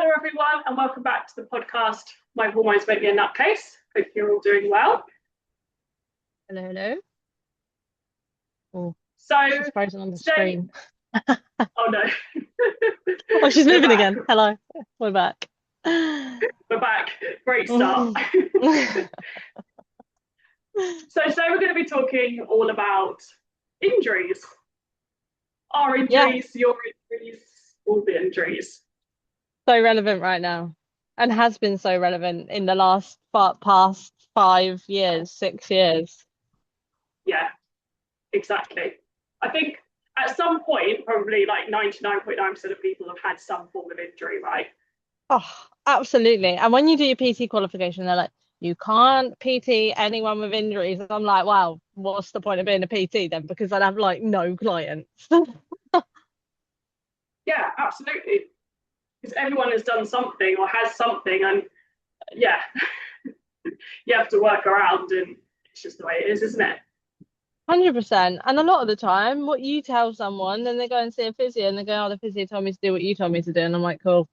Hello, everyone, and welcome back to the podcast. My hormones make me a nutcase. Hope you're all doing well. Hello, hello. Oh, So, she's frozen on the today, screen. oh no, Oh, she's we're moving back. again. Hello, we're back. We're back. Great start. So, today we're going to be talking all about injuries. Our Yeah, injuries, your injuries, all the injuries. so relevant right now, and has been so relevant in the past 5 years, 6 years. Yeah, exactly. I think at some point, probably like 99.9% of people have had some form of injury, right? Oh, absolutely. And when you do your PT qualification, they're like, you can't PT anyone with injuries. And I'm like, wow, what's the point of being a PT then? Because I'd have like no clients. Yeah, absolutely. Because everyone has done something or has something, and yeah, you have to work around, and it's just the way it is, isn't it? 100%. And a lot of the time, what you tell someone, then they go and see a physio and they go, oh, the physio told me to do what you told me to do. And I'm like, cool.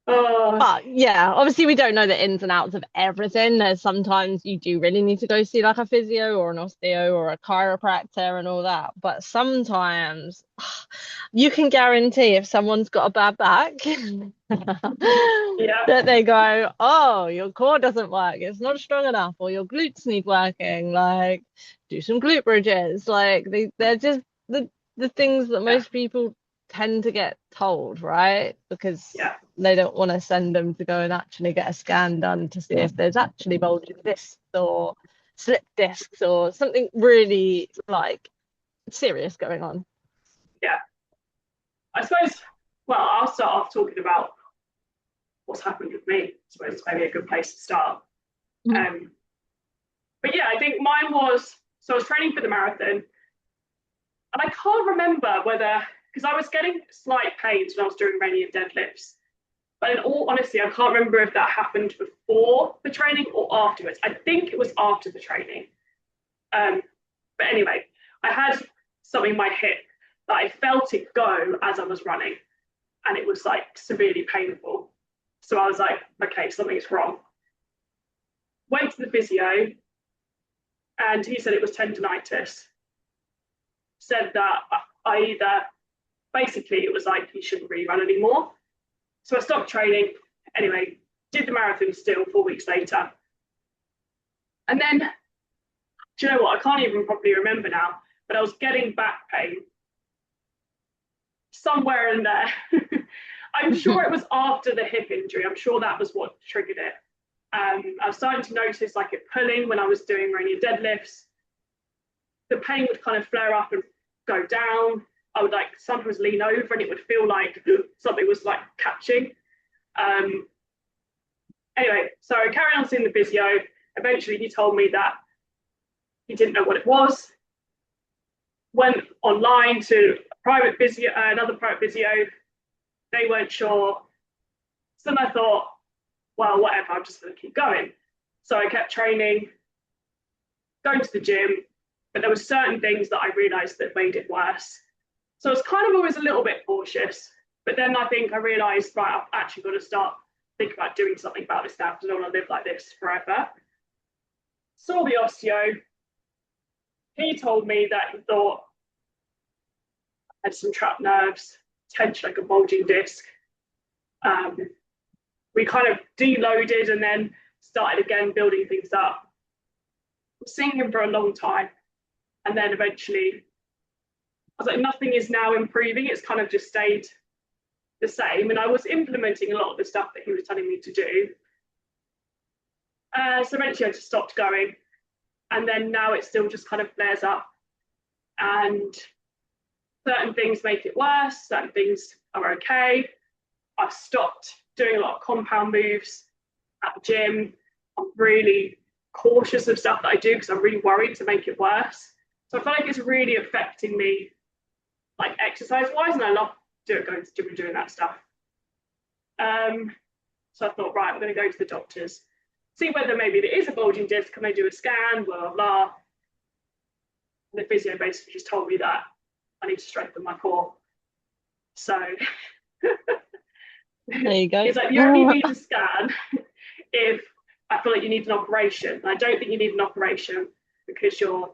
Oh, But yeah, obviously we don't know the ins and outs of everything. There's sometimes you do really need to go see like a physio or an osteo or a chiropractor and all that. But sometimes you can guarantee if someone's got a bad back yeah, that they go, oh, your core doesn't work, it's not strong enough, or your glutes need working. Like, do some glute bridges. Like they're just the things that yeah, most people tend to get told, right? Because yeah, they don't want to send them to go and actually get a scan done to see if there's actually bulging discs or slip discs or something really like serious going on. yeah. I suppose, well, I'll start off talking about what's happened with me. I suppose it's maybe a good place to start. Mhm. Um, but yeah, I think mine was, so I was training for the marathon, and I can't remember whether, because I was getting slight pains when I was doing Iranian deadlifts. But in all honesty, I can't remember if that happened before the training or afterwards. I think it was after the training. Um, but anyway, I had something in my hip that I felt it go as I was running, and it was like severely painful. So I was like, okay, something's wrong. Went to the physio, and he said it was tendonitis. Said that I either basically it was like you shouldn't really run anymore. So I stopped training. Anyway, did the marathon still 4 weeks later. And then, do you know what? I can't even properly remember now, but I was getting back pain somewhere in there. I'm sure it was after the hip injury. I'm sure that was what triggered it. I was starting to notice like it pulling when I was doing Iranian deadlifts. The pain would kind of flare up and go down. I would like sometimes lean over and it would feel like something was like catching. Um, anyway, so I carried on seeing the physio. Eventually, he told me that he didn't know what it was. Went online to private physio, another private physio. They weren't sure. So then I thought, well, whatever, I'm just going to keep going. So I kept training, going to the gym, but there were certain things that I realized that made it worse. So I was kind of always a little bit cautious. But then I think I realized, right, I've actually got to start thinking about doing something about this now because I don't want to live like this forever. Saw the osteo. He told me that he thought I had some trapped nerves, potentially like a bulging disc. Um, we kind of deloaded and then started again building things up. I was seeing him for a long time. And then eventually, I was like, nothing is now improving. It's kind of just stayed the same. And I was implementing a lot of the stuff that he was telling me to do. So eventually, I just stopped going. And then now it still just kind of flares up. And certain things make it worse, certain things are okay. I've stopped doing a lot of compound moves at the gym. I'm really cautious of stuff that I do because I'm really worried to make it worse. So I feel like it's really affecting me, like exercise wise, and I love going to the gym and doing that stuff. Um, so I thought, right, I'm going to go to the doctors, see whether maybe there is a bulging disc. Can they do a scan? Blah blah blah. And the physio basically just told me that I need to strengthen my core. So There you go. it's like you only need a scan if I feel like you need an operation. And I don't think you need an operation because you're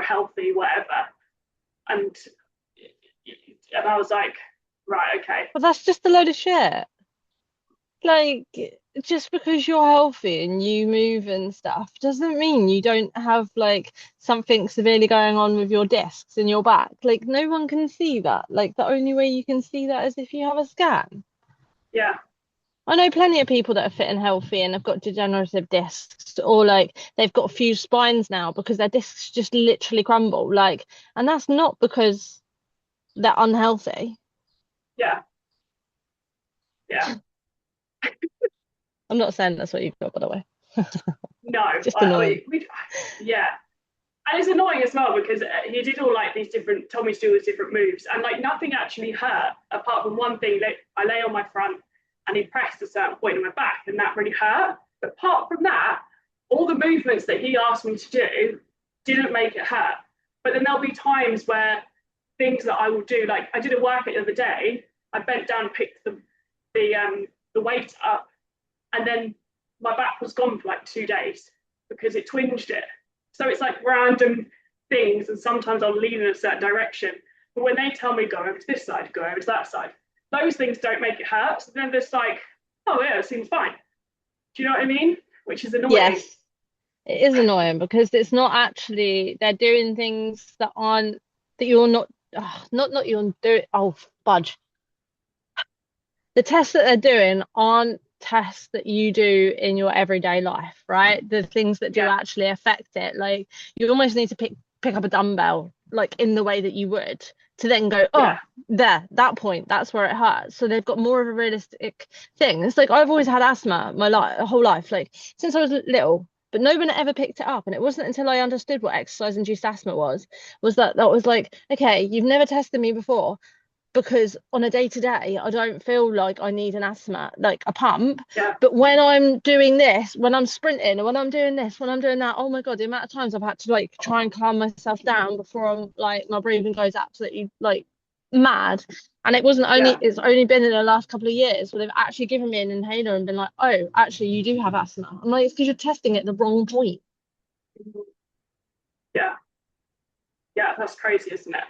healthy, whatever. And I was like, right, okay, But that's just a load of shit. Like, just because you're healthy and you move and stuff doesn't mean you don't have like something severely going on with your discs in your back. Like, no one can see that. Like, the only way you can see that is if you have a scan. yeah, I know plenty of people that are fit and healthy and have got degenerative discs, or like they've got fused spines now because their discs just literally crumble. Like, and that's not because they're unhealthy. yeah, yeah. I'm not saying that's what you've got, by the way. No, Just annoying. yeah. And it's annoying as well because he did all like these different, told me to do all these different moves, and like nothing actually hurt apart from one thing that I lay on my front and he pressed a certain point in my back, and that really hurt. But apart from that, all the movements that he asked me to do didn't make it hurt. But then there'll be times where things that I will do, like I did a workout the other day, I bent down and picked the weight up, and then my back was gone for like 2 days because it twinged it. So it's like random things, and sometimes I'll lean in a certain direction. But when they tell me go over to this side, go over to that side, those things don't make it hurt. So then there's like, oh yeah, it seems fine. Do you know what I mean? Which is annoying. Yes, it is annoying because it's not actually they're doing things that aren't that you're not not you're doing. Oh, fudge. The tests that they're doing aren't tests that you do in your everyday life, right? The things that do Yeah, actually affect it. Like you almost need to pick up a dumbbell, like in the way that you would, to then go, yeah, oh, there, that point, that's where it hurts. So they've got more of a realistic thing. It's like I've always had asthma my whole life, like since I was little. But no one ever picked it up, and it wasn't until I understood what exercise-induced asthma was that was like, okay, you've never tested me before, because on a day to day, I don't feel like I need an asthma, like a pump. yeah, But when I'm doing this, when I'm sprinting, and when I'm doing this, when I'm doing that, oh my God, the amount of times I've had to like try and calm myself down before I'm like my breathing goes absolutely like mad. And yeah. it's only been in the last couple of years where they've actually given me an inhaler and been like, oh, actually, you do have asthma. I'm like, it's because you're testing at the wrong point. Yeah, yeah, that's crazy, isn't it?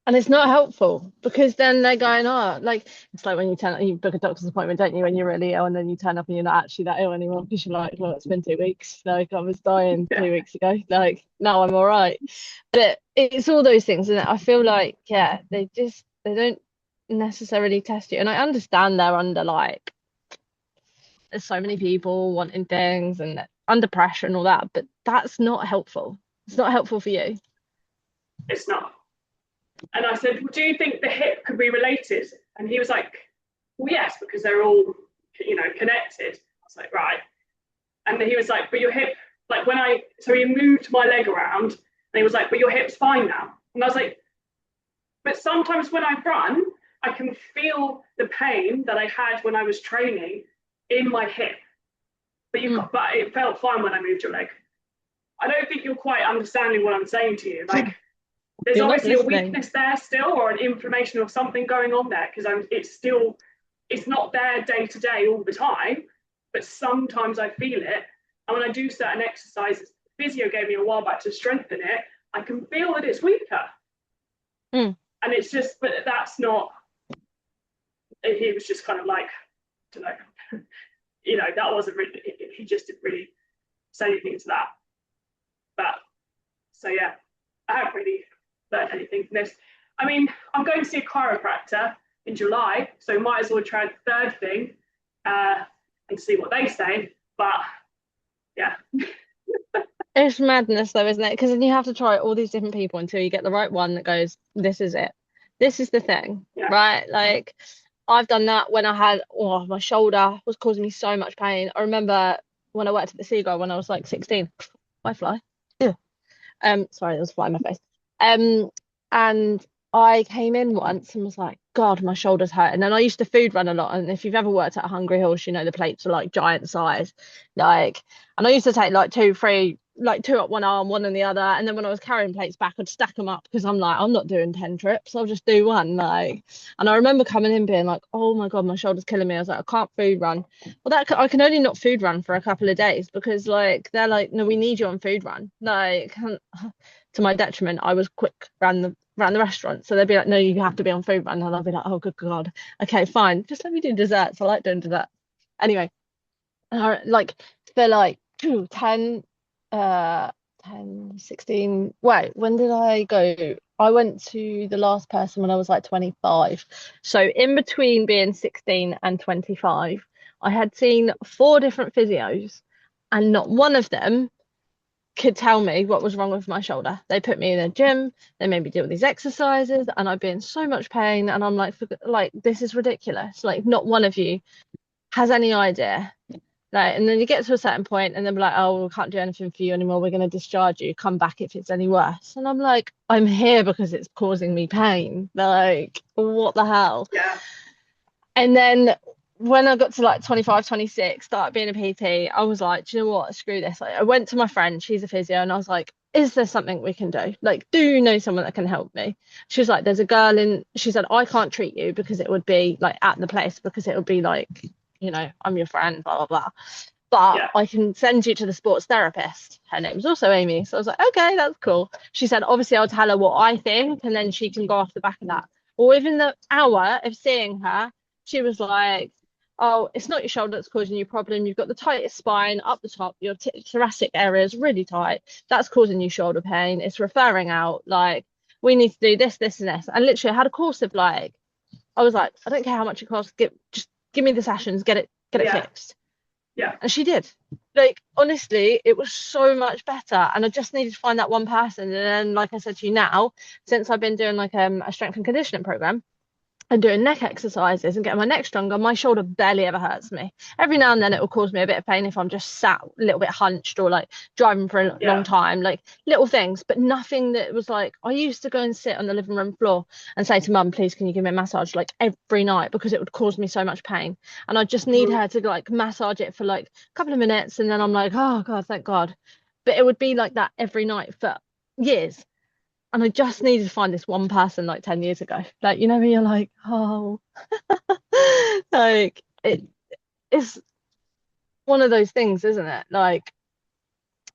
And it's not helpful because then they're going, oh, like it's like when you book a doctor's appointment, don't you, when you're really ill, and then you turn up and you're not actually that ill anymore because you're like, well, it's been 2 weeks. Like I was dying Yeah, 2 weeks ago. Like now I'm all right. But it's all those things, and I feel like, yeah, they don't necessarily test you. And I understand they're under like there's so many people wanting things and under pressure and all that, but that's not helpful. It's not helpful for you. it's not. And I said, well, do you think the hip could be related? And he was like, well, yes, because they're all, connected. I was like, right. And then he was like, but your hip, like so he moved my leg around and he was like, but your hip's fine now. And I was like, but sometimes when I run, I can feel the pain that I had when I was training in my hip. Mm. But it felt fine when I moved your leg. I don't think you're quite understanding what I'm saying to you. Like, there's You're not obviously a listening. weakness there still, or an inflammation or something going on there, because it's not there day to day all the time, but sometimes I feel it. And when I do certain exercises, physio gave me a while back to strengthen it, I can feel that it's weaker. Mm. And it's just, but that's not, he was just kind of like, I don't know, that wasn't really, he just didn't really say anything to that. But so yeah, I haven't really learned anything from this. I mean, I'm going to see a chiropractor in July, so might as well try the third thing and see what they say. But yeah, It's madness though, isn't it? Because then you have to try all these different people until you get the right one that goes, this is it. This is the thing, yeah, right? Like I've done that when I had, oh, my shoulder was causing me so much pain. I remember when I worked at the Seagull when I was like 16. Why fly? Yeah. Sorry, there was a fly in my face. And I came in once and was like, God, my shoulders hurt. And then I used to food run a lot. And if you've ever worked at a Hungry Horse, you know the plates are like giant size. Like, and I used to take like two, three like two up one arm, one on the other. And then when I was carrying plates back, I'd stack them up because I'm like, I'm not doing 10 trips. I'll just do one. Like, and I remember coming in being like, oh my God, my shoulder's killing me. I was like, I can't food run. Well, I can only not food run for a couple of days because like they're like, no, we need you on food run. Like, to my detriment, I was quick ran the restaurant. So they'd be like, no, you have to be on food run. And I'll be like, oh, good God. Okay, fine. Just let me do desserts. I like doing desserts. Anyway, like for like 10 uh 10 16. Wait, when did I go? I went to the last person when I was like 25. So in between being 16 and 25, I had seen four different physios and not one of them could tell me what was wrong with my shoulder. They put me in a gym, they made me do all these exercises, and I'd be in so much pain. And I'm like, like, this is ridiculous. Like, not one of you has any idea. Like, and then you get to a certain point, and then be like, oh, we can't do anything for you anymore. We're going to discharge you. Come back if it's any worse. And I'm like, I'm here because it's causing me pain. Like, what the hell? Yeah. And then when I got to like 25, 26, started being a PT, I was like, do you know what? Screw this. Like, I went to my friend, she's a physio, and I was like, is there something we can do? Like, do you know someone that can help me? She was like, there's a girl in, she said, I can't treat you because it would be like at the place, because it would be like, I'm your friend, blah, blah, blah. But Yeah. I can send you to the sports therapist. Her name's also Amy. So I was like, okay, that's cool. She said, obviously, I'll tell her what I think, and then she can go off the back of that. Well, within the hour of seeing her, she was like, oh, it's not your shoulder that's causing you problem. You've got the tightest spine up the top. Your thoracic area is really tight. That's causing you shoulder pain. It's referring out. Like, we need to do this, this, and this. And literally, I had a course of like, I was like, I don't care how much it costs. Just give me the sessions. Get it Yeah. fixed. Yeah. And she did. Like, honestly, it was so much better. And I just needed to find that one person. And then, like I said to you now, since I've been doing like a strength and conditioning program, and doing neck exercises and getting my neck stronger, my shoulder barely ever hurts me. Every now and then it will cause me a bit of pain if I'm just sat a little bit hunched or like driving for a long Yeah. time, like little things, but nothing that was like, I used to go and sit on the living room floor and say to mum, please, can you give me a massage like every night because it would cause me so much pain. And I just need Mhm. her to like massage it for like a couple of minutes. And then I'm like, oh God, thank God. But it would be like that every night for years. And I just needed to find this one person like 10 years ago. Like, when you're like, oh, like it's one of those things, isn't it? Like,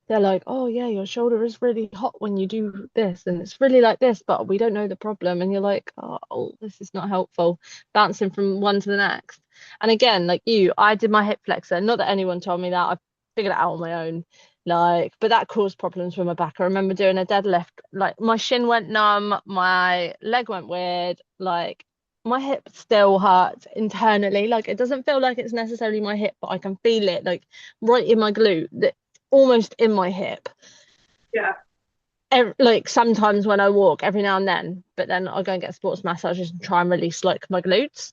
they're like, oh, yeah, your shoulder is really hot when you do this, and it's really like this, but we don't know the problem. And you're like, oh, this is not helpful, bouncing from one to the next. And again, like you, I did my hip flexor. Not that anyone told me that. I figured it out on my own. Like, but that caused problems with my back. I remember doing a deadlift, like my shin went numb, my leg went weird, like my hip still hurts internally. Like, it doesn't feel like it's necessarily my hip, but I can feel it like right in my glute, almost in my hip. Yeah. Like sometimes when I walk, every now and then, but then I'll go and get sports massages and try and release like my glutes.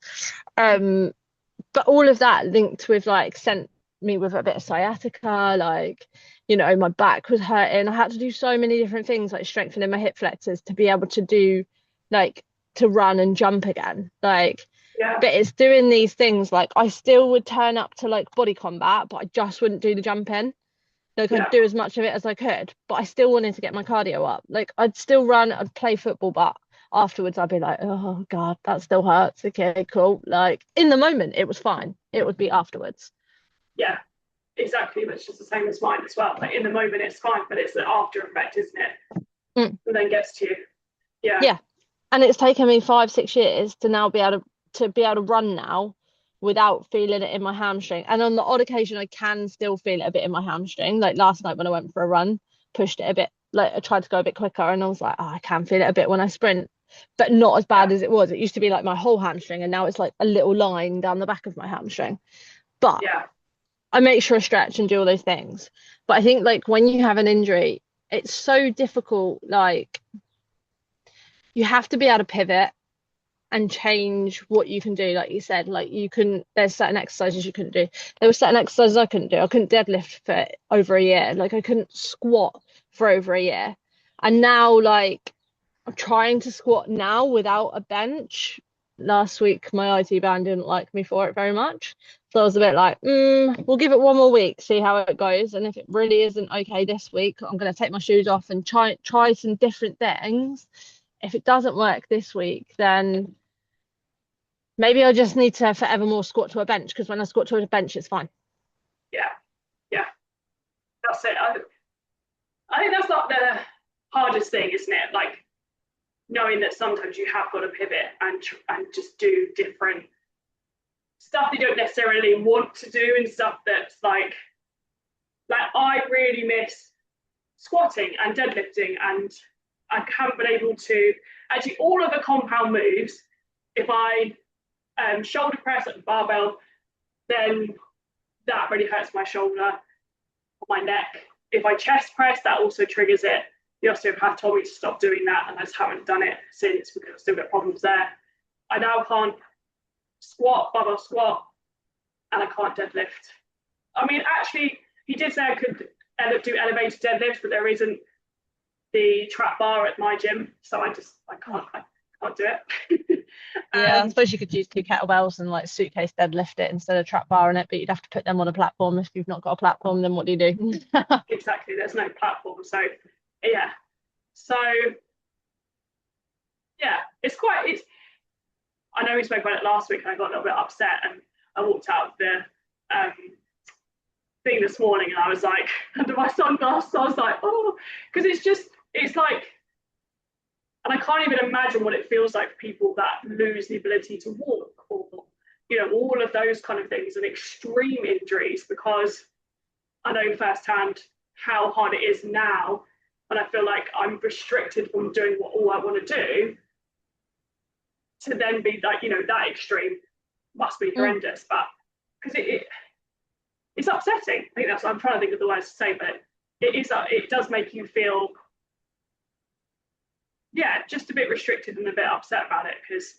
But all of that linked with like sent me with a bit of sciatica, like, my back was hurting. I had to do so many different things, like strengthening my hip flexors to be able to do like to run and jump again. Like, Yeah. but it's doing these things, like I still would turn up to like body combat, but I just wouldn't do the jumping. Like, I'd Yeah. do as much of it as I could, but I still wanted to get my cardio up. Like, I'd still run, I'd play football, but afterwards I'd be like, oh God, that still hurts. Okay, cool. Like, in the moment, it was fine. It would be afterwards. Yeah. Exactly. That's just the same as mine as well. Like, in the moment it's fine, but it's the after effect, isn't it? Mm. And then gets to you. Yeah. Yeah. And it's taken me 5, 6 years to now be able to run now without feeling it in my hamstring. And on the odd occasion, I can still feel it a bit in my hamstring. Like last night when I went for a run, pushed it a bit, like I tried to go a bit quicker, and I was like, oh, I can feel it a bit when I sprint, but not as bad Yeah. as it was. It used to be like my whole hamstring, and now it's like a little line down the back of my hamstring. But Yeah. I make sure I stretch and do all those things. But I think like when you have an injury, it's so difficult. Like, you have to be able to pivot and change what you can do. Like you said, like there's certain exercises you couldn't do. There were certain exercises I couldn't do. I couldn't deadlift for over a year. Like, I couldn't squat for over a year. And now, like, I'm trying to squat now without a bench, last week my IT band didn't like me for it very much. So I was a bit like, we'll give it one more week, see how it goes. And if it really isn't okay this week, I'm gonna take my shoes off and try some different things. If it doesn't work this week, then maybe I just need to forevermore squat to a bench because when I squat to a bench, it's fine. Yeah, yeah, that's it. I think that's not the hardest thing, isn't it? Like knowing that sometimes you have got to pivot and just do different stuff you don't necessarily want to do and stuff that's like I really miss squatting and deadlifting, and I haven't been able to actually all of the compound moves. If I shoulder press at the barbell, then that really hurts my shoulder, my neck. If I chest press, that also triggers it. The osteopath told me to stop doing that, and I just haven't done it since because I've still got problems there. I now can't squat, barbell squat, and I can't deadlift. I mean, actually, he did say I could do elevated deadlifts, but there isn't the trap bar at my gym, so I can't do it. Yeah, I suppose you could use two kettlebells and like suitcase deadlift it instead of trap bar in it, but you'd have to put them on a platform. If you've not got a platform, then what do you do? Exactly, there's no platform, so yeah. So yeah, it's. I know we spoke about it last week, and I got a little bit upset, and I walked out of the um, thing this morning, and I was like, under my sunglasses, I was like, oh, because it's like, and I can't even imagine what it feels like for people that lose the ability to walk, or all of those kind of things and extreme injuries, because I know firsthand how hard it is now, and I feel like I'm restricted from doing all I want to do, to then be like, that extreme must be horrendous. But because it's upsetting. I think that's what I'm trying to think of the words to say, but it does make you feel, yeah, just a bit restricted and a bit upset about it, because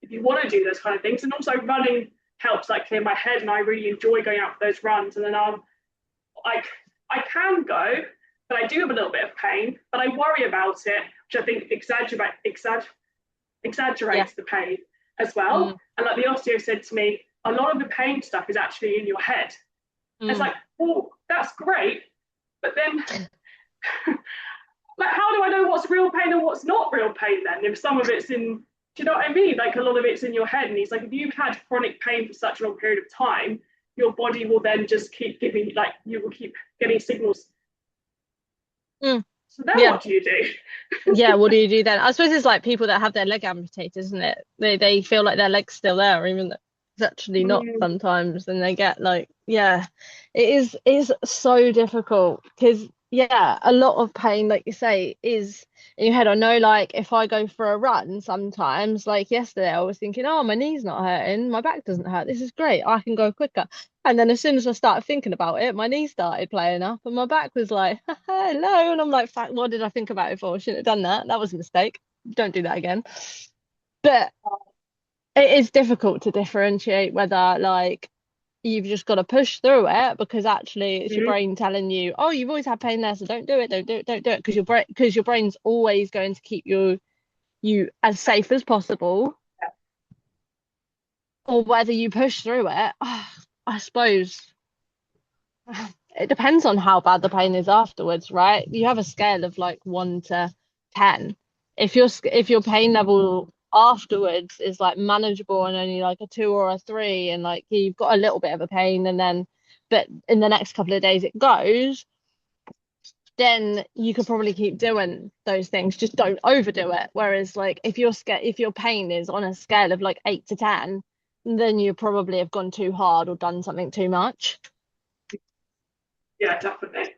if you want to do those kind of things, and also running helps like clear my head, and I really enjoy going out for those runs, and then I'm like, I can go, but I do have a little bit of pain, but I worry about it, which I think exaggerates the pain as well. And like the osteo said to me, a lot of the pain stuff is actually in your head. It's like, oh, that's great, but then like, how do I know what's real pain and what's not real pain then? If some of it's in, do you know what I mean? Like a lot of it's in your head. And he's like, if you've had chronic pain for such a long period of time, your body will then just keep giving, like, you will keep getting signals. So then what do you do? Yeah, what do you do then? I suppose it's like people that have their leg amputated, isn't it? They feel like their leg's still there, even though it's actually not sometimes, and they get like, yeah, it is so difficult because yeah, a lot of pain, like you say, is in your head. I know, like if I go for a run, sometimes, like yesterday, I was thinking, oh, my knee's not hurting, my back doesn't hurt. This is great. I can go quicker. And then as soon as I started thinking about it, my knee started playing up and my back was like, hello. And I'm like, fuck, what did I think about it for? I shouldn't have done that. That was a mistake. Don't do that again. But it is difficult to differentiate whether like you've just got to push through it because actually it's your brain telling you, oh, you've always had pain there, so don't do it, don't do it, don't do it, because your brain's always going to keep you as safe as possible, or whether you push through it. I suppose it depends on how bad the pain is afterwards, right? You have a scale of like 1 to 10. If your pain level afterwards is like manageable and only like a 2 or a 3, and like you've got a little bit of a pain, and then but in the next couple of days it goes, then you could probably keep doing those things. Just don't overdo it. Whereas like if your pain is on a scale of like 8 to 10, then you probably have gone too hard or done something too much. Yeah, definitely.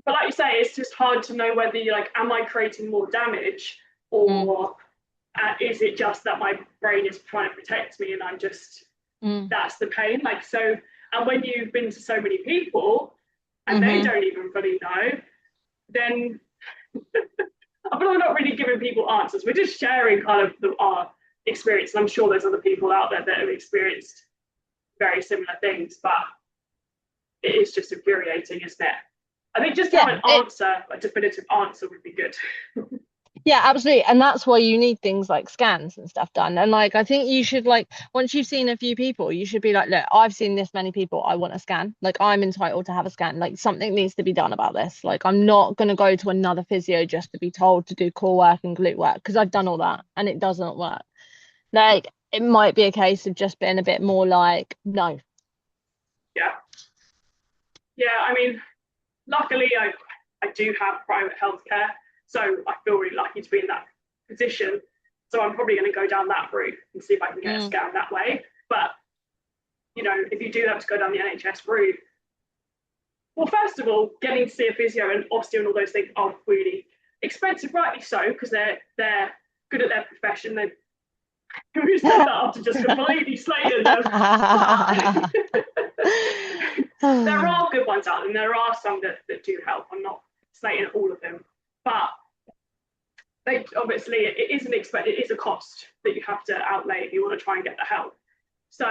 But like you say, it's just hard to know whether you're like, am I creating more damage, or is it just that my brain is trying to protect me and I'm just, that's the pain. Like, so, and when you've been to so many people and they don't even fully know, then I feel like we're not really giving people answers. We're just sharing kind of our experience. And I'm sure there's other people out there that have experienced very similar things, but it is just infuriating, isn't it? I think just to have an answer, a definitive answer would be good. Yeah, absolutely. And that's why you need things like scans and stuff done. And like, I think you should, like, once you've seen a few people, you should be like, look, I've seen this many people. I want a scan. Like, I'm entitled to have a scan. Like, something needs to be done about this. Like, I'm not going to go to another physio just to be told to do core work and glute work because I've done all that and it doesn't work. Like, it might be a case of just being a bit more like, no. Yeah. Yeah. I mean, luckily, I do have private healthcare, so I feel really lucky to be in that position. So I'm probably going to go down that route and see if I can get a Mm. scan that way. But if you do have to go down the NHS route, well, first of all, getting to see a physio and osteo and all those things are really expensive, rightly so, because they're good at their profession. They who said that after just completely slating them? But there are good ones out there, and there are some that do help. I'm not slating all of them, but they obviously it is an expense. It is a cost that you have to outlay if you want to try and get the help. So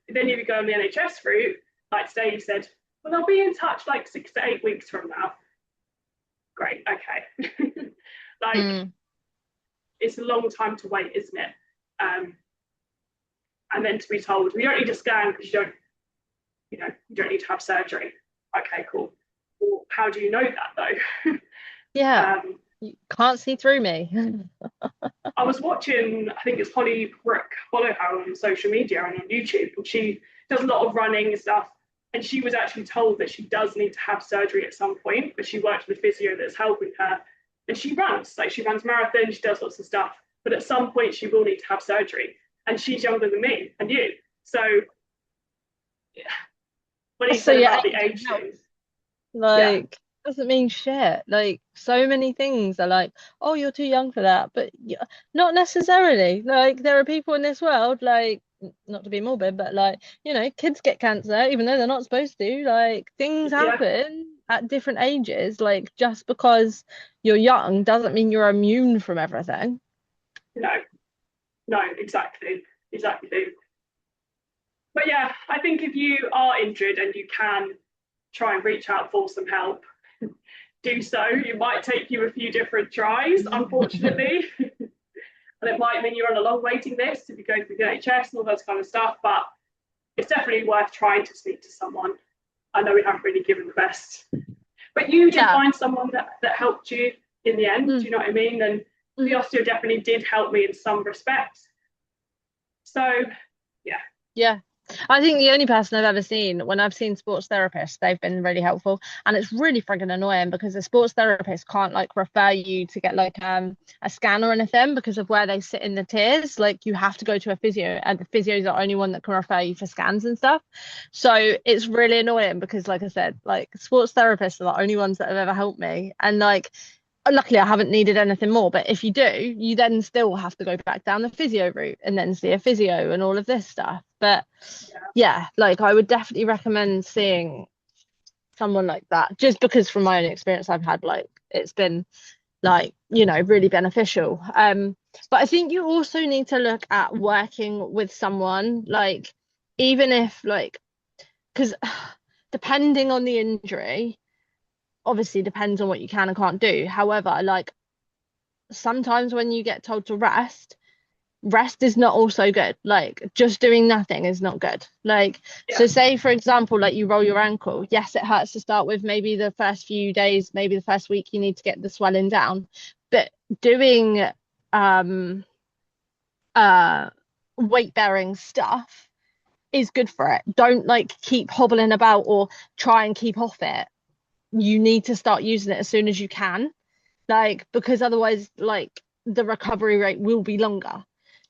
then if you go on the NHS route, like today you said, well, I'll be in touch like 6 to 8 weeks from now. Great, okay. Like Mm. it's a long time to wait, isn't it? And then to be told we don't need a scan because you don't need to have surgery. Okay, cool. Well, how do you know that though? Yeah, um, you can't see through me. I was watching, I think it's Holly Brook, follow her on social media and on YouTube, and she does a lot of running and stuff. And she was actually told that she does need to have surgery at some point, but she works with a physio that's helping her. And she runs, like she runs marathons, she does lots of stuff. But at some point, she will need to have surgery. And she's younger than me and you. So yeah, when he So said yeah, about the age thing, yeah, like, doesn't mean shit. Like, so many things are like, oh, you're too young for that, but not necessarily. Like, there are people in this world, like, not to be morbid, but like, kids get cancer even though they're not supposed to. Like, things yeah, happen at different ages. Like, just because you're young doesn't mean you're immune from everything. no, no, exactly, exactly. But yeah, I think if you are injured and you can try and reach out for some help, do so. It might take you a few different tries, unfortunately. And it might mean you're on a long waiting list if you go through the NHS and all that kind of stuff. But it's definitely worth trying to speak to someone. I know we haven't really given the best, but you did Yeah. find someone that helped you in the end. Do Mm, you know what I mean? And the mm. osteo definitely did help me in some respects. So yeah, Yeah. I think the only person I've ever seen when I've seen sports therapists, they've been really helpful. And it's really friggin' annoying because the sports therapist can't like refer you to get like a scan or anything because of where they sit in the tiers. Like you have to go to a physio and the physio is the only one that can refer you for scans and stuff. So it's really annoying because like I said, like sports therapists are the only ones that have ever helped me. And like luckily I haven't needed anything more, but if you do, you then still have to go back down the physio route and then see a physio and all of this stuff. But yeah, yeah, like I would definitely recommend seeing someone like that just because from my own experience I've had like it's been like really beneficial. But I think you also need to look at working with someone like even if like because depending on the injury obviously depends on what you can and can't do. However, like sometimes when you get told to rest is not also good. Like just doing nothing is not good. Like yeah, so say for example like you roll your ankle. Yes, it hurts to start with. Maybe the first few days, maybe the first week you need to get the swelling down. But doing um uh weight bearing stuff is good for it. Don't like keep hobbling about or try and keep off it. You need to start using it as soon as you can. Like because otherwise like the recovery rate will be longer.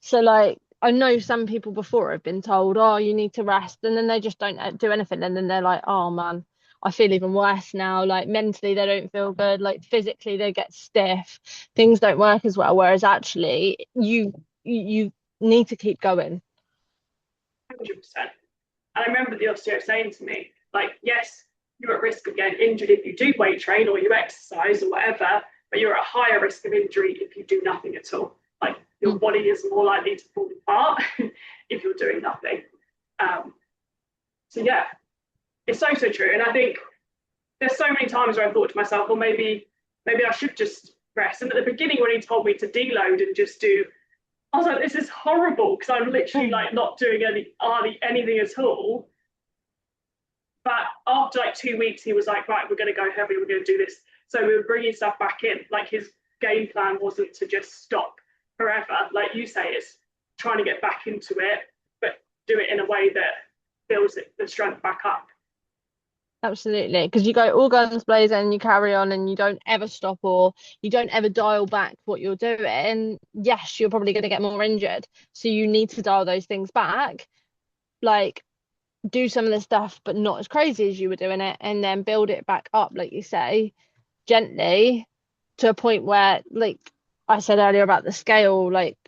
So like I know some people before have been told, oh, you need to rest, and then they just don't do anything, and then they're like, oh man, I feel even worse now. Like mentally they don't feel good, like physically they get stiff, things don't work as well, whereas actually you need to keep going. 100%. And I remember the osteo saying to me, like, yes, you're at risk of getting injured if you do weight train or you exercise or whatever, but you're at a higher risk of injury if you do nothing at all. Like, your Mm. body is more likely to fall apart if you're doing nothing. Um, so, yeah, it's so true. And I think there's so many times where I thought to myself, well, maybe I should just rest. And at the beginning, when he told me to deload and just do, I was like, this is horrible because I'm literally like not doing hardly anything at all. But after like 2 weeks, he was like, right, we're going to go heavy, we're going to do this. So we were bringing stuff back in. Like his game plan wasn't to just stop forever. Like you say, it's trying to get back into it, but do it in a way that builds the strength back up. Absolutely, because you go all guns blazing and you carry on and you don't ever stop or you don't ever dial back what you're doing. Yes, you're probably going to get more injured. So you need to dial those things back, like do some of the stuff, but not as crazy as you were doing it, and then build it back up, like you say, gently to a point where, like I said earlier about the scale, like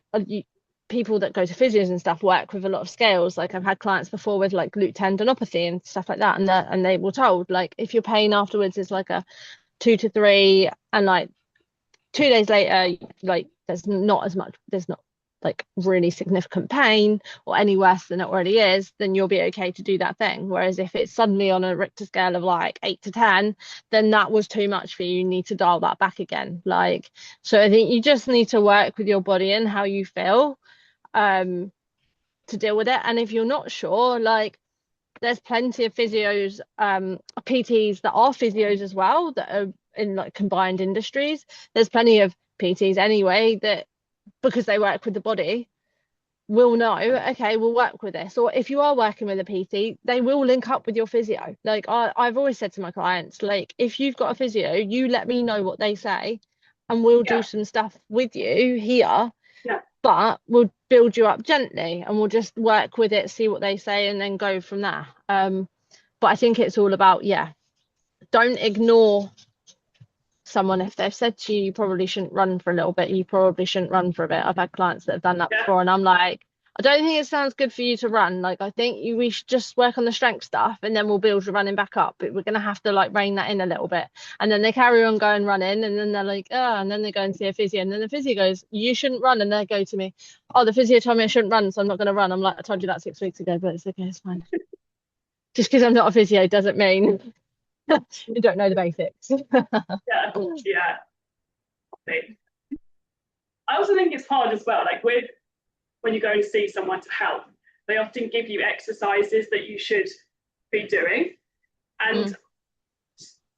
people that go to physios and stuff work with a lot of scales. Like I've had clients before with like glute tendinopathy and stuff like that, and they were told like if your pain afterwards is like a 2 to 3, and like 2 days later, like there's not like really significant pain or any worse than it already is, then you'll be okay to do that thing. Whereas if it's suddenly on a Richter scale of like 8 to 10, then that was too much for you. You need to dial that back again. Like, so I think you just need to work with your body and how you feel um to deal with it. And if you're not sure, like there's plenty of physios, PTs that are physios as well that are in like combined industries. There's plenty of PTs anyway that because they work with the body will know, okay, we'll work with this. Or if you are working with a PT, they will link up with your physio. Like I've always said to my clients, like if you've got a physio, you let me know what they say and we'll do Yeah. some stuff with you here, Yeah. but we'll build you up gently and we'll just work with it, see what they say, and then go from there. But I think it's all about, yeah, don't ignore someone if they've said to you, you probably shouldn't run for a little bit, you probably shouldn't run for a bit. I've had clients that have done that Yeah. before, and I'm like, I don't think it sounds good for you to run. Like, I think we should just work on the strength stuff and then we'll build your running back up. But we're going to have to like rein that in a little bit. And then they carry on going running, and then they're like, oh, and then they go and see a physio. And then the physio goes, you shouldn't run. And they go to me, oh, the physio told me I shouldn't run, so I'm not going to run. I'm like, I told you that 6 weeks ago, but it's okay, it's fine. Just because I'm not a physio doesn't mean you don't know the basics. Yeah. Yeah. I also think it's hard as well. Like with when you go and see someone to help, they often give you exercises that you should be doing. And Mm.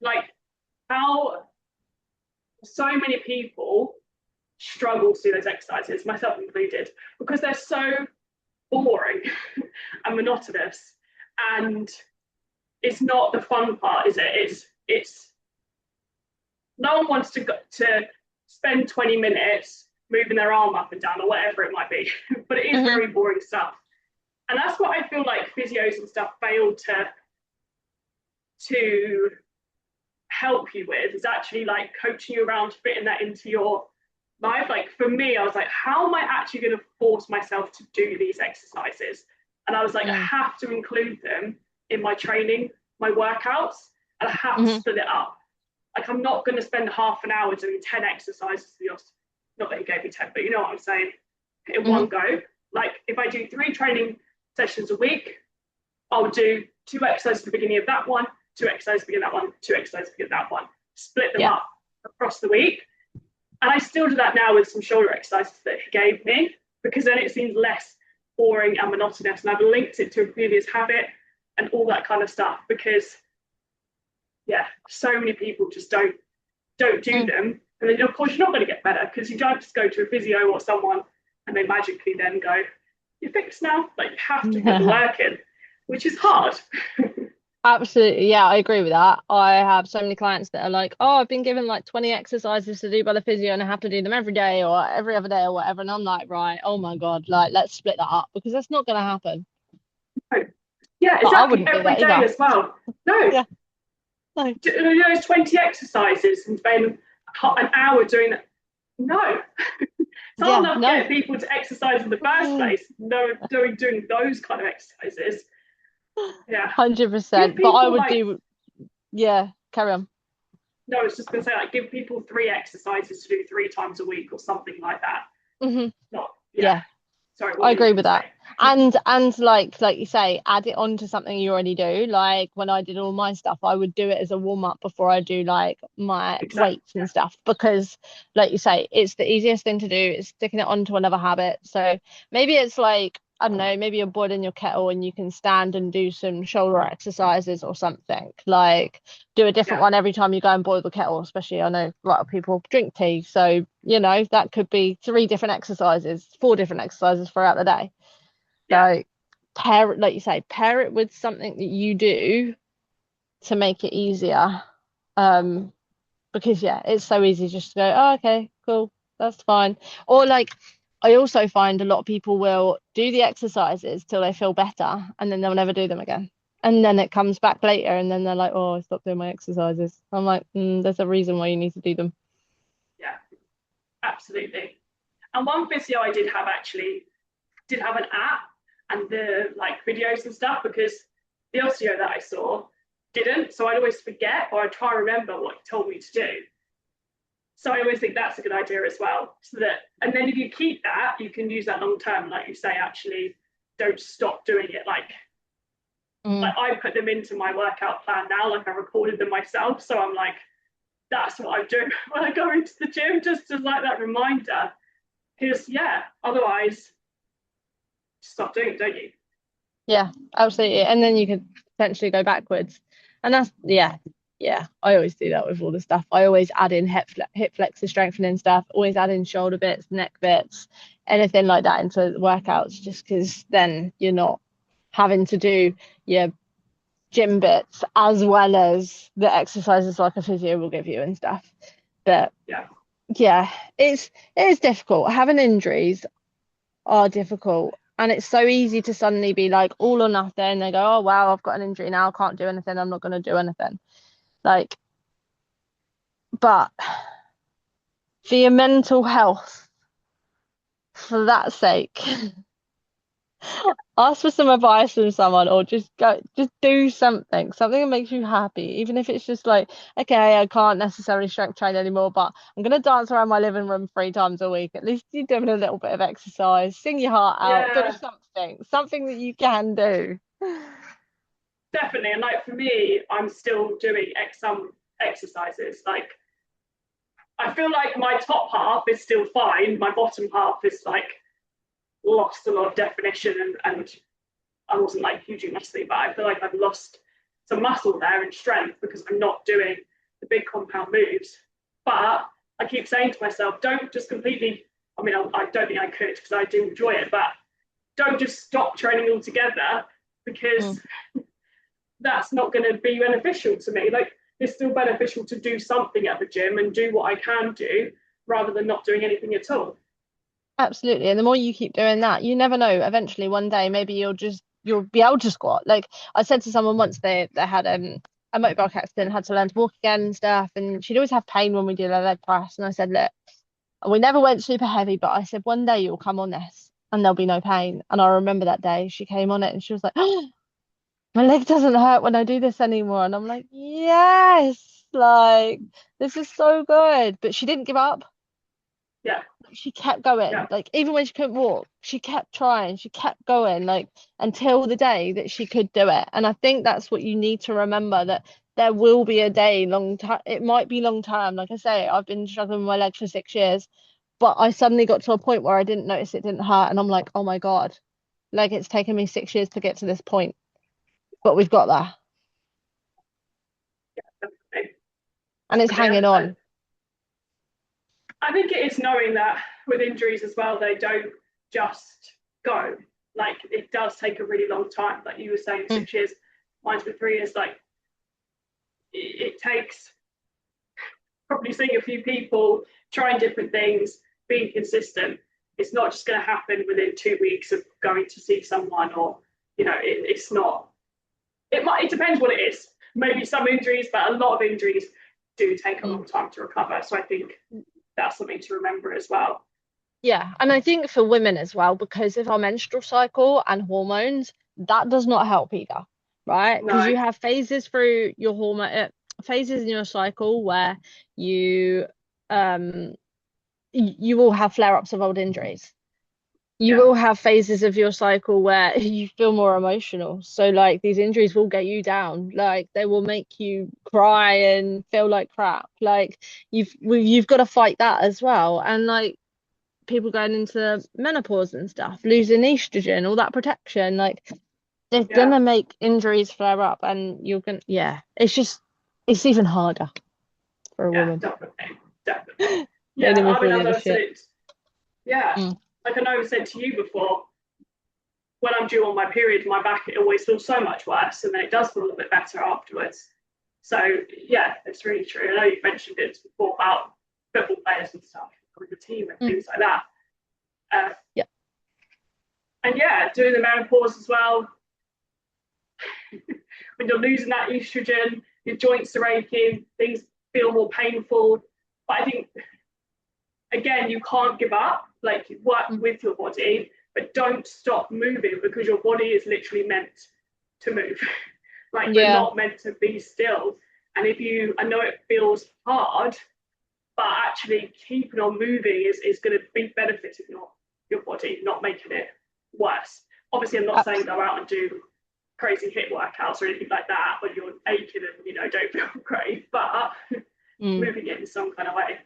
like how so many people struggle to do those exercises, myself included, because they're so boring and monotonous. And it's not the fun part, is it? It's no one wants to go, to spend 20 minutes moving their arm up and down or whatever it might be, but it is Hmm. very boring stuff. And that's what I feel like physios and stuff fail to help you with, is actually like coaching you around fitting that into your life. Like for me, I was like, how am I actually going to force myself to do these exercises? And I was like, I Mm. have to include them in my training, my workouts, and I have to Hmm. split it up. Like I'm not going to spend half an hour doing 10 exercises. Not that he gave me 10, but you know what I'm saying, in Hmm. one go. Like if I do 3 training sessions a week, I'll do 2 exercises at the beginning of that one, 2 exercises at the beginning of that one, 2 exercises at the beginning of that one, split them Yeah. up across the week. And I still do that now with some shoulder exercises that he gave me, because then it seems less boring and monotonous. And I've linked it to a previous habit and all that kind of stuff, because yeah, so many people just don't do Mm. them. And then of course you're not going to get better, because you don't just go to a physio or someone and they magically then go, you're fixed now. Like you have to put the work in, which is hard. Absolutely. Yeah, I agree with that. I have so many clients that are like, oh, I've been given like 20 exercises to do by the physio and I have to do them every day or every other day or whatever. And I'm like, right, oh my God, like let's split that up because that's not going to happen. Yeah, But I exactly. wouldn't do Every that day either. as well. No, Yeah, no. do those 20 exercises and spend an hour doing that. No, it's hard Yeah, enough no. getting people to exercise in the first place. No, doing those kind of exercises. Yeah, give 100%. But I people would like, do, yeah, carry on. no, I was just going to say, like, give people 3 exercises to do 3 times a week or something like that. Hmm. Not, yeah, Yeah. Sorry, what I were you agree going with to say? that. And like you say, add it on to something you already do. Like when I did all my stuff, I would do it as a warm up before I do like my Exactly. weights and stuff because like you say, it's the easiest thing to do. It's sticking it onto another habit. So maybe it's like, I don't know, maybe you're boiling your kettle and you can stand and do some shoulder exercises or something. Like do a different Yeah, one every time you go and boil the kettle, especially I know a lot of people drink tea. So, that could be three different exercises, four different exercises throughout the day. yeah, So pair it, like you say, pair it with something that you do to make it easier. Um, because yeah, it's so easy just to go, oh, okay, cool, that's fine. Or like I also find a lot of people will do the exercises till they feel better and then they'll never do them again. And then it comes back later and then they're like, oh, I stopped doing my exercises. I'm like, there's a reason why you need to do them. yeah, absolutely. And one physio I did have actually did have an app and the like videos and stuff because the osteo that I saw didn't. So I'd always forget or I'd try and remember what he told me to do. So I always think that's a good idea as well. So that, and then if you keep that, you can use that long term, like you say, actually don't stop doing it. Like Mm. I put them into my workout plan now, like I recorded them myself. So I'm like, that's what I do when I go into the gym, just as like that reminder. Because yeah, otherwise stop doing it, don't you? Yeah, absolutely. And then you could potentially go backwards. And that's, yeah, yeah. I always do that with all the stuff. I always add in hip flexor strengthening stuff, always add in shoulder bits, neck bits, anything like that into the workouts, just because then you're not having to do your gym bits as well as the exercises like a physio will give you and stuff. But Yeah. yeah, it is difficult. Having injuries are difficult. And it's so easy to suddenly be like all or nothing. They go, oh, wow, I've got an injury now. I can't do anything. I'm not going to do anything. Like, but for your mental health, for that sake, ask for some advice from someone or just do something that makes you happy. Even if it's just like, okay, I can't necessarily strength train anymore, but I'm going to dance around my living room three times a week. At least you're doing a little bit of exercise, sing your heart out, do Yeah, something that you can do. definitely. And like for me, I'm still doing some exercises. Like I feel like my top half is still fine. My bottom half is like lost a lot of definition and I wasn't like hugely muscly, but I feel like I've lost some muscle there and strength because I'm not doing the big compound moves. But I keep saying to myself, don't just completely, I mean, I don't think I could because I do enjoy it, but don't just stop training altogether Mm. because that's not going to be beneficial to me. Like, it's still beneficial to do something at the gym and do what I can do rather than not doing anything at all. Absolutely. And the more you keep doing that, you never know. Eventually, one day, maybe you'll be able to squat. Like I said to someone once, they had a motorbike accident, had to learn to walk again and stuff, and she'd always have pain when we did a leg press. And I said, look, we never went super heavy, but I said one day you'll come on this and there'll be no pain. And I remember that day she came on it and she was like, oh, my leg doesn't hurt when I do this anymore. And I'm like, yes, like this is so good. But she didn't give up. Yeah, She kept going. yeah, Like even when she couldn't walk, she kept trying. She kept going, like until the day that she could do it. And I think that's what you need to remember that there will be a day long time. It might be long term. Like I say, I've been struggling with my leg for 6 years, but I suddenly got to a point where I didn't notice it didn't hurt, and I'm like, oh my God, like it's taken me 6 years to get to this point, but we've got there, definitely. and it's Definitely. hanging And on. I think it is knowing that with injuries as well, they don't just go. Like it does take a really long time. Like you were saying, Mm. 6 years, mine's been 3 years. Like it takes probably seeing a few people, trying different things, being consistent. It's not just going to happen within 2 weeks of going to see someone, or it's not. It depends what it is. Maybe some injuries, but a lot of injuries do take a Mm. long time to recover. So I think that's something to remember as well. Yeah, and I think for women as well, because of our menstrual cycle and hormones, that does not help either, right? Because No, you have phases through your phases in your cycle where you um you will have flare-ups of old injuries. You Yeah, will have phases of your cycle where you feel more emotional. So like these injuries will get you down. Like they will make you cry and feel like crap. Like you've got to fight that as well. And like people going into menopause and stuff, losing estrogen, all that protection, like it's yeah, gonna make injuries flare up and you're gonna yeah, it's even harder for a yeah, woman definitely, definitely. Yeah, dealing I with mean, all the as other I said, shit. it's, yeah, Mm. like I know I said to you before, when I'm due on my period, my back, it always feels so much worse, and then it does feel a little bit better afterwards. So yeah, it's really true. I know you've mentioned it before about football players and stuff, with the team and Mm. things like that. Uh, Yeah. and yeah, doing the menopause as well. When you're losing that estrogen, your joints are aching, things feel more painful. But I think again, you can't give up. Like you work Mm. with your body, but don't stop moving because your body is literally meant to move. Like we're Yeah. not meant to be still. And if you, I know it feels hard, but actually keeping on moving is going to be benefiting your body, not making it worse. Obviously, I'm not saying go out and do crazy hit workouts or anything like that when you're aching and don't feel great, but Mm. moving it in some kind of way.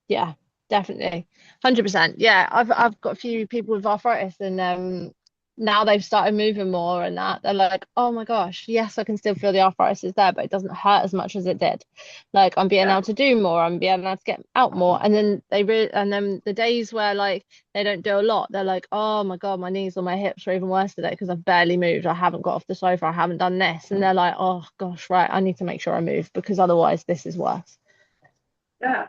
Yeah, definitely. 100%. Yeah, I've got a few people with arthritis and now they've started moving more and that they're like, "Oh my gosh, yes, I can still feel the arthritis is there, but it doesn't hurt as much as it did." Like I'm being Yeah, able to do more, I'm being able to get out more. And then and then the days where like they don't do a lot, they're like, "Oh my God, my knees or my hips are even worse today because I've barely moved. I haven't got off the sofa, I haven't done this." And they're like, "Oh gosh, right, I need to make sure I move because otherwise this is worse." yeah.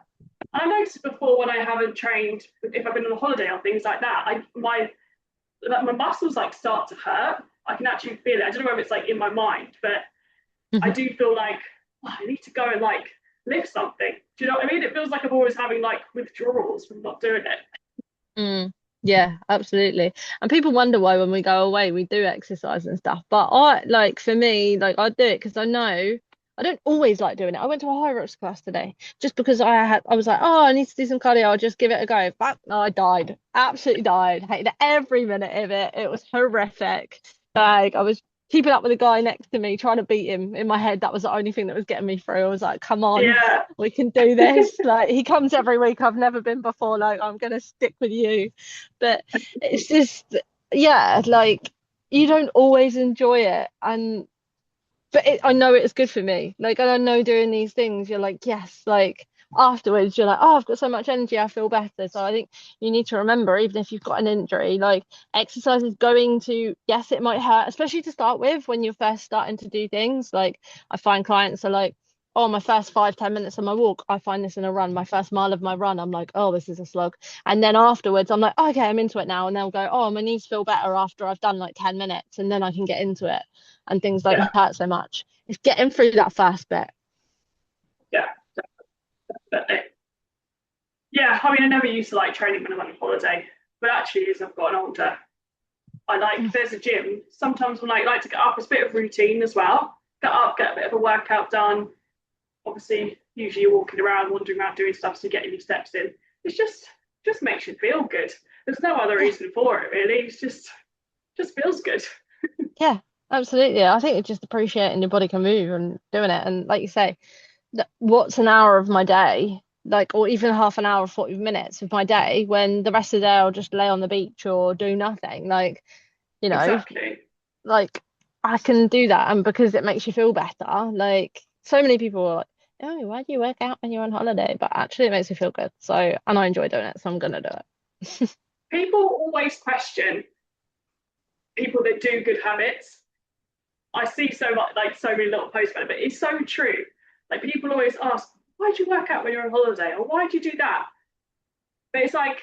I noticed before when I haven't trained, if I've been on a holiday or things like that, my muscles like start to hurt. I can actually feel it. I don't know if it's like in my mind, but I do feel like I need to go and like lift something. Do you know what I mean? It feels like I'm always having like withdrawals from not doing it. Mm, yeah, absolutely. And people wonder why when we go away we do exercise and stuff. But I like for me, like I do it because I know I don't always like doing it. I went to a high rocks class today just because I was like, oh, I need to do some cardio. I'll just give it a go. But no, I died. Absolutely died. Hated every minute of it. It was horrific. Like I was keeping up with the guy next to me, trying to beat him in my head. That was the only thing that was getting me through. I was like, come on, Yeah, we can do this. Like he comes every week. I've never been before. Like I'm gonna stick with you. But it's just yeah, like you don't always enjoy it. And I know it's good for me. Like and I know doing these things, you're like, yes, like afterwards you're like, oh, I've got so much energy, I feel better. So I think you need to remember, even if you've got an injury, like exercise is going to, yes, it might hurt, especially to start with when you're first starting to do things. Like I find clients are like, oh, my first 5, 10 minutes of my walk, I find this in a run. My first mile of my run, I'm like, oh, this is a slog. And then afterwards, I'm like, oh, okay, I'm into it now. And they'll go, oh, my knees feel better after I've done like 10 minutes, and then I can get into it and things don't yeah, hurt so much. It's getting through that first bit. yeah. But yeah, I mean, I never used to like training when I went on holiday, but actually, as I've gotten older, I like there's a gym. Sometimes when I like to get up, it's a bit of routine as well. Get up, get a bit of a workout done. Obviously, usually you're walking around, wandering around, doing stuff, so you're getting your steps in. It's just makes you feel good. There's no other Yeah, reason for it really. It's just feels good. yeah, absolutely. I think it's just appreciating your body can move and doing it. And like you say, what's an hour of my day, like, or even half an hour, 40 minutes of my day when the rest of the day I'll just lay on the beach or do nothing? Like, you know, Exactly. like I can do that. And because it makes you feel better, like so many people are like, oh, why do you work out when you're on holiday? But actually, it makes me feel good. So, and I enjoy doing it. So I'm going to do it. People always question people that do good habits. I see so much, like so many little posts about it, but it's so true. Like people always ask, why do you work out when you're on holiday, or why do you do that? But it's like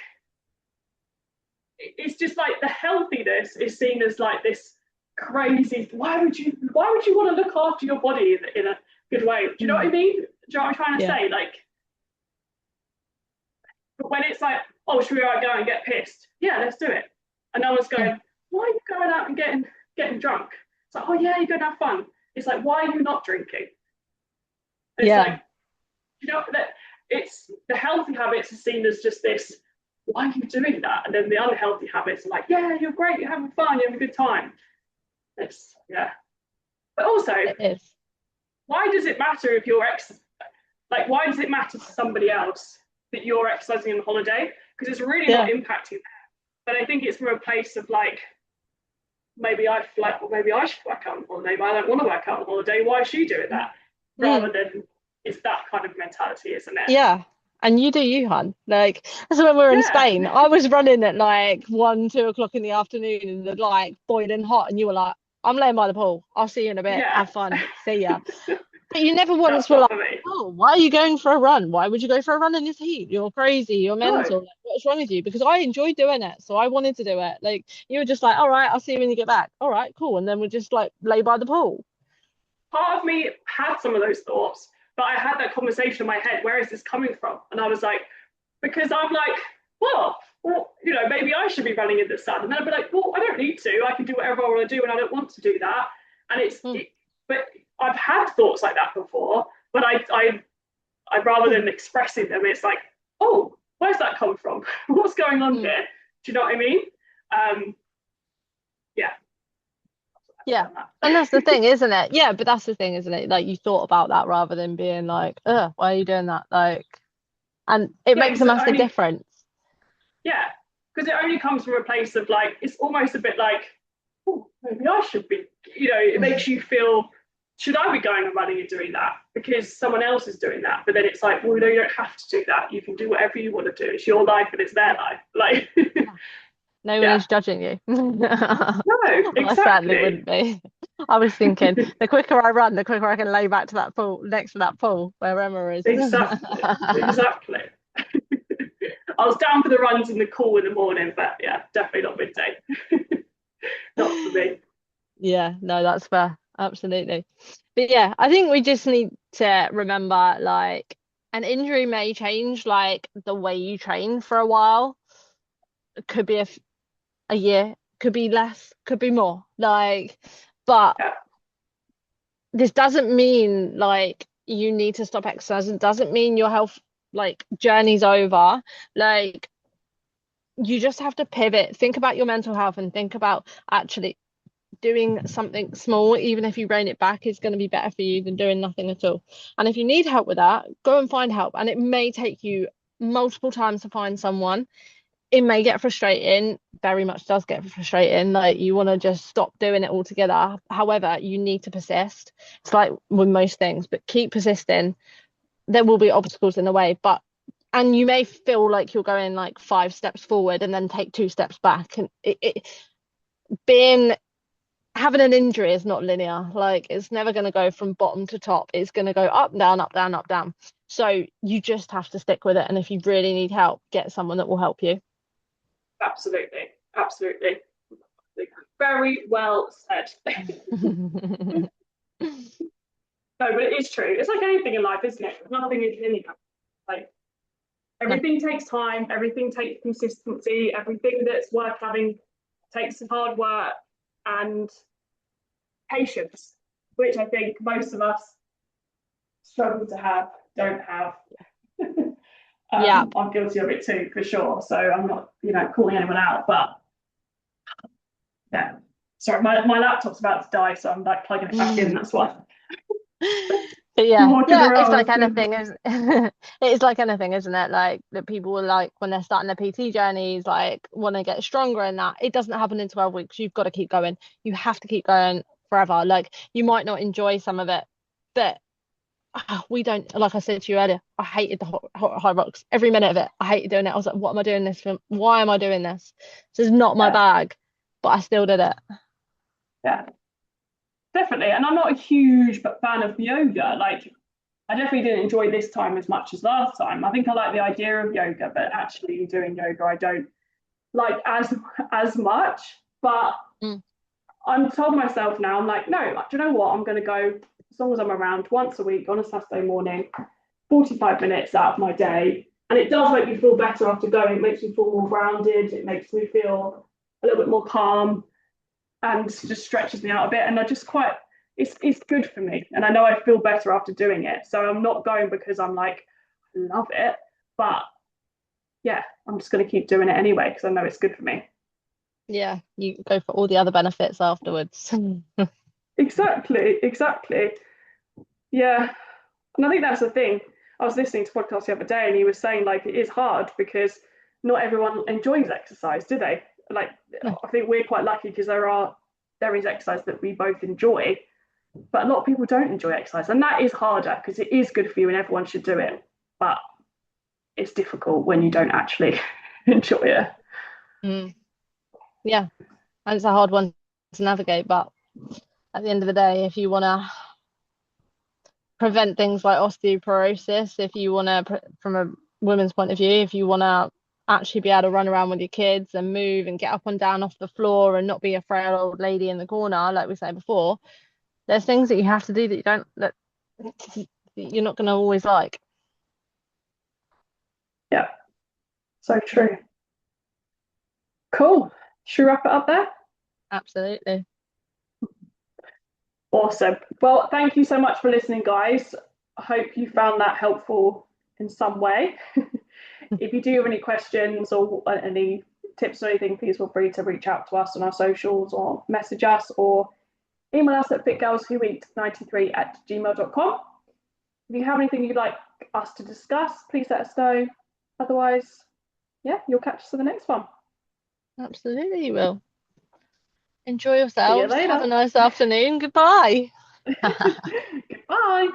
it's just like the healthiness is seen as like this crazy. Why would you want to look after your body in a good way? Do you know what I Mm. mean? Do you know what I'm trying to Yeah. say? Like, but when it's like, oh, should we go and get pissed? Yeah, let's do it. And no one's Yeah. going, why are you going out and getting drunk? It's like, oh yeah, you're gonna have fun. It's like, why are you not drinking? And it's like, Yeah. that it's the healthy habits are seen as just this why are you doing that? And then the unhealthy habits are like, yeah, you're great, you're having fun, you're having a good time. It's, yeah. But also, It is. why does it matter if you're like, why does it matter to somebody else that you're exercising on holiday? Because it's really not Yeah. impacting them. But I think it's from a place of like, maybe I feel like, well, maybe I should work out on holiday, but I don't want to work out on holiday. Why is she doing that? Mm. Rather than it's that kind of mentality, isn't it? Yeah. And you do you, hun. Like, so when we were in Yeah. Spain, I was running at like 1, 2 o'clock in the afternoon and the like boiling hot, and you were like, I'm laying by the pool. I'll see you in a bit. Yeah. Have fun. See ya. But you never once That's were not like, for me. oh, why are you going for a run? Why would you go for a run in this heat? You're crazy. You're No. mental. Like, what's wrong with you? Because I enjoyed doing it. So I wanted to do it. Like, you were just like, all right, I'll see you when you get back. All right, cool. And then we just like lay by the pool. Part of me had some of those thoughts, but I had that conversation in my head. Where is this coming from? And I was like, because I'm like, well, maybe I should be running in the sun. And then I'd be like, well, I don't need to. I can do whatever I want to do, and I don't want to do that. And Mm. but I've had thoughts like that before. But I rather than expressing them, it's like, oh, where's that come from? What's going on Mm. here? Do you know what I mean? Um, yeah. Yeah. And that's the thing, isn't it? Yeah, but that's the thing, isn't it? Like you thought about that rather than being like, why are you doing that? Like, and it Yeah, makes a because massive difference. yeah, because it only comes from a place of like, it's almost a bit like, oh, maybe I should be, it makes you feel, should I be going and running and doing that? Because someone else is doing that. But then it's like, well, no, you don't have to do that. You can do whatever you want to do. It's your life and it's their life. Like, No one yeah, is judging you. no, I certainly exactly. wouldn't be. I was thinking the quicker I run, the quicker I can lay back to that pool next to that pool where Emma is. Exactly. Exactly. I was down for the runs in the cool in the morning, but yeah, definitely not midday. Not for me. Yeah, no, that's fair. Absolutely. But yeah, I think we just need to remember like an injury may change like the way you train for a while. It could be a year, could be less, could be more. Like, but Yeah, this doesn't mean like you need to stop exercising. Doesn't mean your health like journey's over. Like you just have to pivot. Think about your mental health and think about actually doing something small, even if you rein it back, is going to be better for you than doing nothing at all. And if you need help with that, go and find help. And it may take you multiple times to find someone. It may get frustrating, very much does get frustrating. Like you want to just stop doing it altogether. However, you need to persist. It's like with most things, but keep persisting. There will be obstacles in the way, but and you may feel like you're going like 5 steps forward and then take 2 steps back. And being having an injury is not linear. Like it's never going to go from bottom to top. It's going to go up, down, up, down, up, down. So you just have to stick with it. And if you really need help, get someone that will help you. absolutely. Absolutely. Very well said. No, but it is true. It's like anything in life, isn't it? Nothing is linear. Like No. everything takes time, everything takes consistency, everything that's worth having takes hard work and patience, which I think most of us struggle to have, don't have. Yeah. I'm guilty of it too, for sure. So I'm not, calling anyone out, but yeah. Sorry, my laptop's about to die, so I'm like plugging it back in. That's why. But yeah, Walking yeah, it's around. like anything, is it is like anything, isn't it? Like that people will like when they're starting their PT journeys, like want to get stronger in that. It doesn't happen in 12 weeks. You've got to keep going. You have to keep going forever. Like you might not enjoy some of it, but we don't, like I said to you earlier, I hated the high rocks, every minute of it. I hated doing it. I was like, what am I doing this for? Why am I doing this? This is not my Yeah, bag, but I still did it. yeah, definitely. And I'm not a huge fan of yoga. Like, I definitely didn't enjoy this time as much as last time. I think I like the idea of yoga, but actually doing yoga, I don't like as much. But Mm. I'm told myself now, I'm like, no, do you know what? I'm going to go as long as I'm around once a week on a Saturday morning, 45 minutes out of my day. And it does make me feel better after going. It makes me feel more grounded. It makes me feel a little bit more calm and just stretches me out a bit. And I just quite, it's good for me. And I know I feel better after doing it. So I'm not going because I'm like, I love it, but yeah, I'm just going to keep doing it anyway because I know it's good for me. Yeah, you go for all the other benefits afterwards. Exactly, exactly. Yeah. And I think that's the thing. I was listening to a podcast the other day and he was saying like it is hard because not everyone enjoys exercise, do they? Like I think we're quite lucky because there is exercise that we both enjoy, but a lot of people don't enjoy exercise. And that is harder because it is good for you and everyone should do it. But it's difficult when you don't actually enjoy it. Mm, yeah, and it's a hard one to navigate, but at the end of the day, if you want to prevent things like osteoporosis, if you want to, from a woman's point of view, if you want to actually be able to run around with your kids and move and get up and down off the floor and not be a frail old lady in the corner, like we said before, there's things that you have to do that you don't, that you're not going to always like. Yeah, so true. Cool. Should we wrap it up there? Absolutely. Awesome. Well, thank you so much for listening, guys. I hope you found that helpful in some way. If you do have any questions or any tips or anything, please feel free to reach out to us on our socials or message us or email us at fitgirlswhoeat93@gmail.com. If you have anything you'd like us to discuss, please let us know. Otherwise, yeah, you'll catch us in the next one. Absolutely, you will. Enjoy See you yourselves. Have later. a nice afternoon. Goodbye. Goodbye.